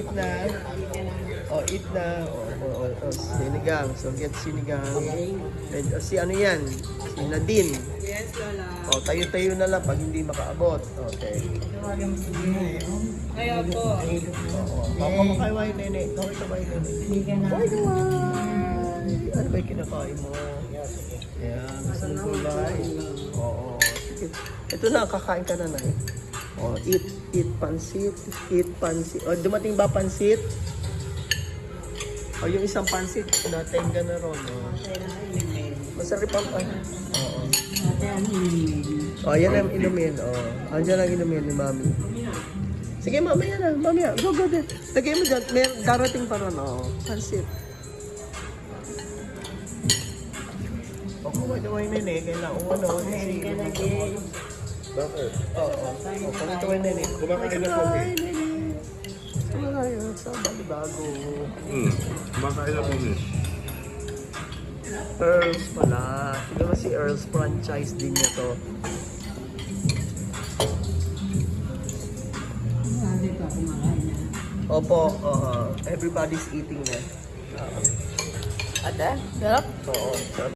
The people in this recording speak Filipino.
eat na. Oh, eat na. Sinigang. So, get sinigang. And, si ano yan? Si Nadine. Yes, Lola. Oh, tayo-tayo na lang pag hindi makaabot. Okay. Kaya po. Baka makaiway, nene. Kaway ka ba yun, nene? Kaway ka ba? Ano ba yung kinakain mo? Yan. Gusto mo gulay? Oo. Sige. Ito na, kakain ka na na. Oh, eat pansit. Eat pansit. Oh, dumating ba pansit? Oh, yung isang pansit, natenga na ron. Oh. Masarap ang Oo. Oh, yan ang inumin. Oh. Andiyan ang inumin ni Mami. Sige, mamaya na. Mamaya. Go. Lagay mo dyan. May darating pa ron. Oh. Pansit. O, kumagawin na eh. Kailangan ano. Bakit? Oo. Kumagawin na eh. Kumakain na po eh. Kumakain sa balibago. Kumakain na po eh. Earls pala. Siguro si Earls franchise din niya to. Opo, everybody's eating na. Ate, sarap? Oo, sarap.